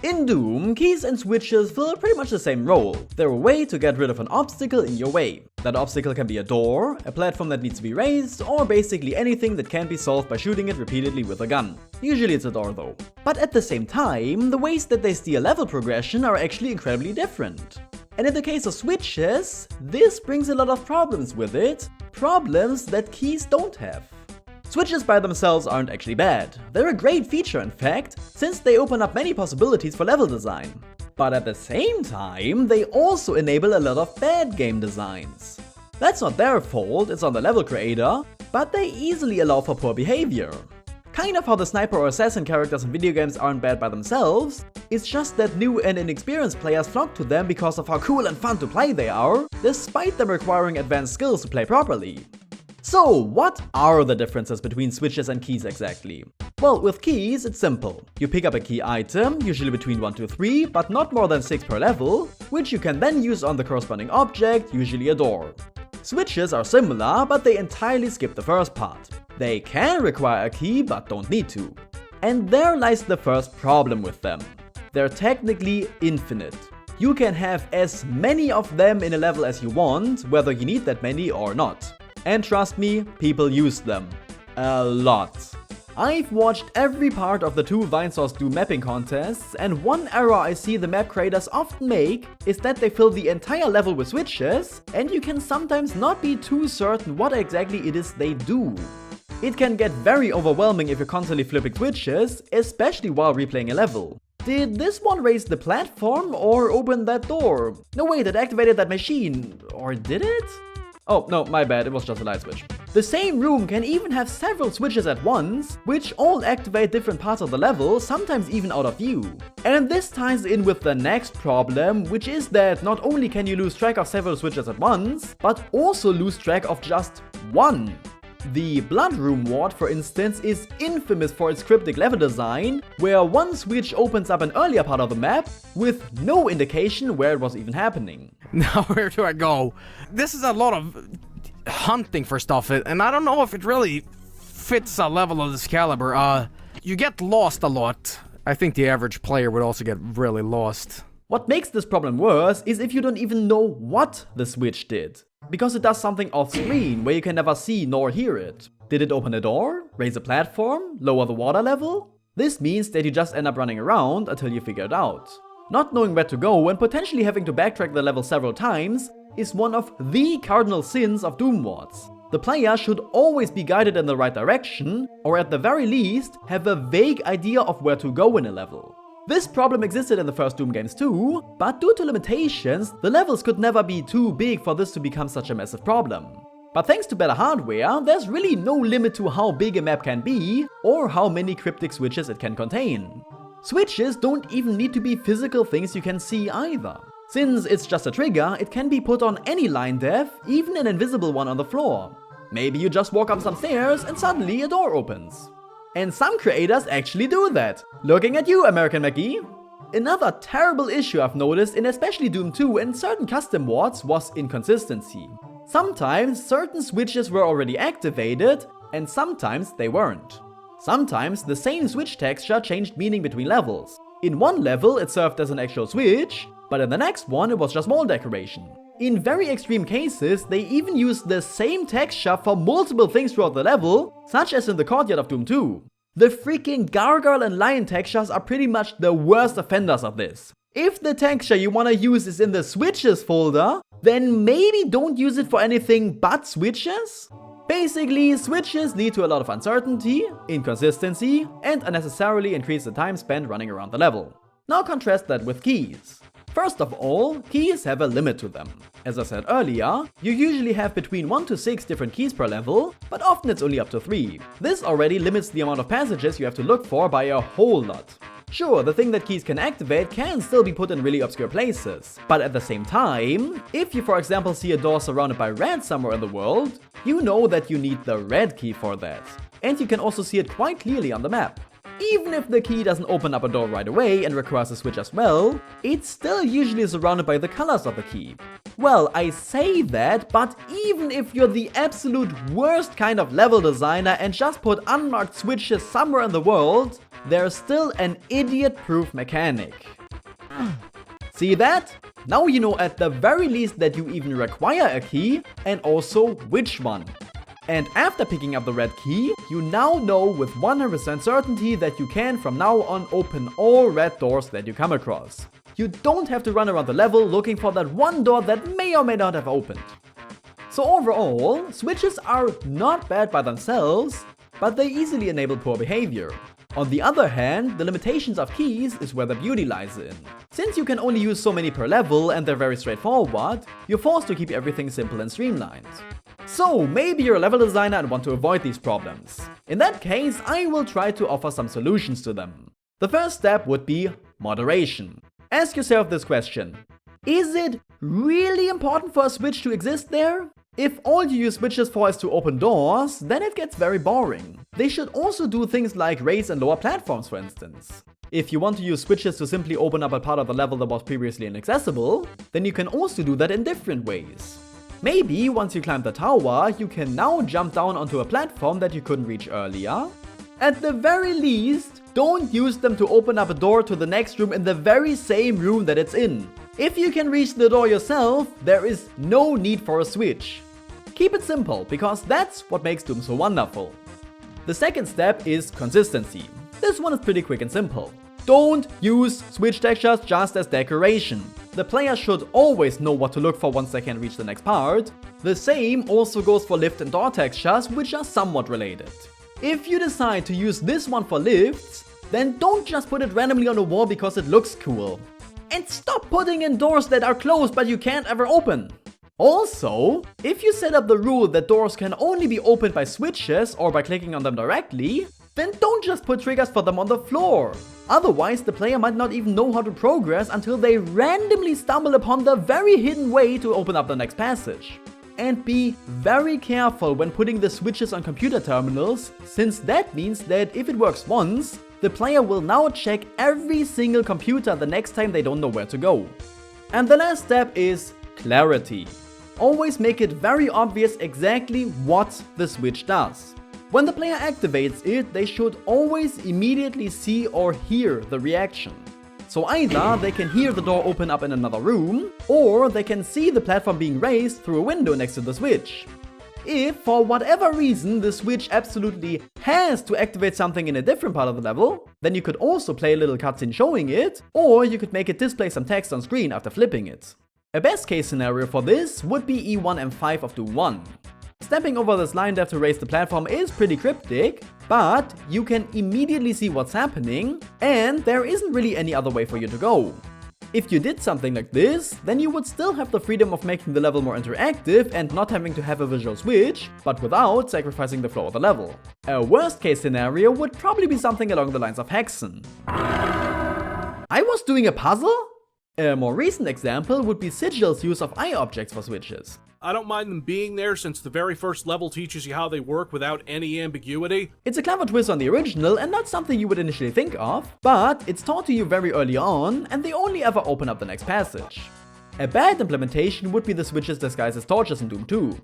In Doom, keys and switches fill pretty much the same role. They're a way to get rid of an obstacle in your way. That obstacle can be a door, a platform that needs to be raised, or basically anything that can't be solved by shooting it repeatedly with a gun. Usually it's a door though. But at the same time, the ways that they steal level progression are actually incredibly different. And in the case of switches, this brings a lot of problems with it, problems that keys don't have. Switches by themselves aren't actually bad. They're a great feature in fact, since they open up many possibilities for level design. But at the same time, they also enable a lot of bad game designs. That's not their fault, it's on the level creator, but they easily allow for poor behavior. Kind of how the sniper or assassin characters in video games aren't bad by themselves, it's just that new and inexperienced players flock to them because of how cool and fun to play they are, despite them requiring advanced skills to play properly. So, what are the differences between switches and keys exactly? Well, with keys, it's simple. You pick up a key item, usually between 1 to 3, but not more than 6 per level, which you can then use on the corresponding object, usually a door. Switches are similar, but they entirely skip the first part. They can require a key, but don't need to. And there lies the first problem with them. They're technically infinite. You can have as many of them in a level as you want, whether you need that many or not. And trust me, people use them. A lot. I've watched every part of the 2 Vinesauce Doom mapping contests, and one error I see the map creators often make is that they fill the entire level with switches, and you can sometimes not be too certain what exactly it is they do. It can get very overwhelming if you're constantly flipping switches, especially while replaying a level. Did this one raise the platform or open that door? No wait, it activated that machine. Or did it? Oh, no, my bad, it was just a light switch. The same room can even have several switches at once, which all activate different parts of the level, sometimes even out of view. And this ties in with the next problem, which is that not only can you lose track of several switches at once, but also lose track of just one. The Blood Room ward, for instance, is infamous for its cryptic level design, where one switch opens up an earlier part of the map, with no indication where it was even happening. Now where do I go? This is a lot of hunting for stuff, and I don't know if it really fits a level of this caliber. You get lost a lot. I think the average player would also get really lost. What makes this problem worse is if you don't even know what the switch did. Because it does something off screen where you can never see nor hear it. Did it open a door? Raise a platform? Lower the water level? This means that you just end up running around until you figure it out. Not knowing where to go and potentially having to backtrack the level several times is one of the cardinal sins of Doom wards. The player should always be guided in the right direction, or at the very least, have a vague idea of where to go in a level. This problem existed in the first Doom games too, but due to limitations, the levels could never be too big for this to become such a massive problem. But thanks to better hardware, there's really no limit to how big a map can be, or how many cryptic switches it can contain. Switches don't even need to be physical things you can see either. Since it's just a trigger, it can be put on any line def, even an invisible one on the floor. Maybe you just walk up some stairs and suddenly a door opens. And some creators actually do that. Looking at you, American McGee. Another terrible issue I've noticed in especially Doom 2 and certain custom wards was inconsistency. Sometimes certain switches were already activated, and sometimes they weren't. Sometimes the same switch texture changed meaning between levels. In one level it served as an actual switch, but in the next one it was just wall decoration. In very extreme cases, they even used the same texture for multiple things throughout the level, such as in the courtyard of Doom 2. The freaking gargoyle and lion textures are pretty much the worst offenders of this. If the texture you wanna use is in the switches folder, then maybe don't use it for anything but switches? Basically, switches lead to a lot of uncertainty, inconsistency, and unnecessarily increase the time spent running around the level. Now contrast that with keys. First of all, keys have a limit to them. As I said earlier, you usually have between 1 to 6 different keys per level, but often it's only up to 3. This already limits the amount of passages you have to look for by a whole lot. Sure, the thing that keys can activate can still be put in really obscure places, but at the same time, if you for example see a door surrounded by red somewhere in the world, you know that you need the red key for that. And you can also see it quite clearly on the map. Even if the key doesn't open up a door right away and requires a switch as well, it's still usually surrounded by the colors of the key. Well, I say that, but even if you're the absolute worst kind of level designer and just put unmarked switches somewhere in the world, there's still an idiot-proof mechanic. See that? Now you know at the very least that you even require a key, and also which one. And after picking up the red key, you now know with 100% certainty that you can from now on open all red doors that you come across. You don't have to run around the level looking for that one door that may or may not have opened. So overall, switches are not bad by themselves, but they easily enable poor behavior. On the other hand, the limitations of keys is where the beauty lies in. Since you can only use so many per level and they're very straightforward, you're forced to keep everything simple and streamlined. So maybe you're a level designer and want to avoid these problems. In that case, I will try to offer some solutions to them. The first step would be moderation. Ask yourself this question: is it really important for a switch to exist there? If all you use switches for is to open doors, then it gets very boring. They should also do things like raise and lower platforms, for instance. If you want to use switches to simply open up a part of the level that was previously inaccessible, then you can also do that in different ways. Maybe once you climb the tower, you can now jump down onto a platform that you couldn't reach earlier. At the very least, don't use them to open up a door to the next room in the very same room that it's in. If you can reach the door yourself, there is no need for a switch. Keep it simple, because that's what makes Doom so wonderful. The second step is consistency. This one is pretty quick and simple. Don't use switch textures just as decoration. The player should always know what to look for once they can reach the next part. The same also goes for lift and door textures, which are somewhat related. If you decide to use this one for lifts, then don't just put it randomly on a wall because it looks cool. And stop putting in doors that are closed but you can't ever open. Also, if you set up the rule that doors can only be opened by switches or by clicking on them directly, then don't just put triggers for them on the floor. Otherwise, the player might not even know how to progress until they randomly stumble upon the very hidden way to open up the next passage. And be very careful when putting the switches on computer terminals, since that means that if it works once, the player will now check every single computer the next time they don't know where to go. And the last step is clarity. Always make it very obvious exactly what the switch does. When the player activates it, they should always immediately see or hear the reaction. So either they can hear the door open up in another room, or they can see the platform being raised through a window next to the switch. If, for whatever reason, the switch absolutely has to activate something in a different part of the level, then you could also play a little cutscene showing it, or you could make it display some text on screen after flipping it. A best case scenario for this would be E1 and 5 of Doom 1. Stepping over this line there to raise the platform is pretty cryptic, but you can immediately see what's happening, and there isn't really any other way for you to go. If you did something like this, then you would still have the freedom of making the level more interactive and not having to have a visual switch, but without sacrificing the flow of the level. A worst case scenario would probably be something along the lines of Hexen. I was doing a puzzle? A more recent example would be Sigil's use of eye objects for switches. I don't mind them being there since the very first level teaches you how they work without any ambiguity. It's a clever twist on the original and not something you would initially think of, but it's taught to you very early on and they only ever open up the next passage. A bad implementation would be the switches disguised as torches in Doom 2.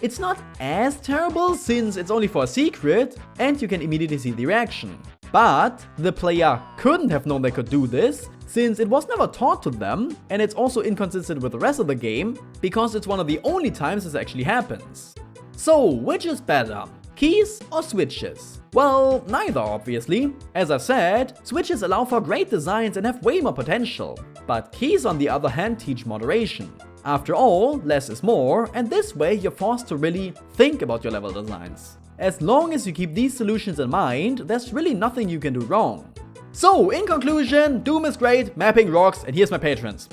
It's not as terrible since it's only for a secret and you can immediately see the reaction. But the player couldn't have known they could do this, since it was never taught to them, and it's also inconsistent with the rest of the game, because it's one of the only times this actually happens. So, which is better? Keys or switches? Well, neither obviously. As I've said, switches allow for great designs and have way more potential, but keys on the other hand teach moderation. After all, less is more, and this way you're forced to really think about your level designs. As long as you keep these solutions in mind, there's really nothing you can do wrong. So, in conclusion, Doom is great, mapping rocks, and here's my patrons.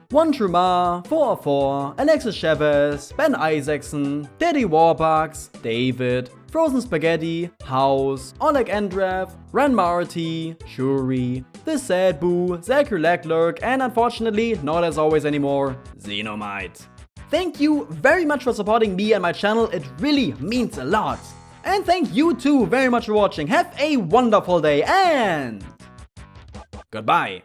1 Trumar, 404, Alexis Chavez, Ben Isaacson, Daddy Warbucks, David, Frozen Spaghetti, House, Oleg Andrev, Ran Marty, Shuri, The Sad Boo, Zachary Leclerc, and unfortunately, not as always anymore, Xenomite. Thank you very much for supporting me and my channel, it really means a lot. And thank you too very much for watching. Have a wonderful day and goodbye.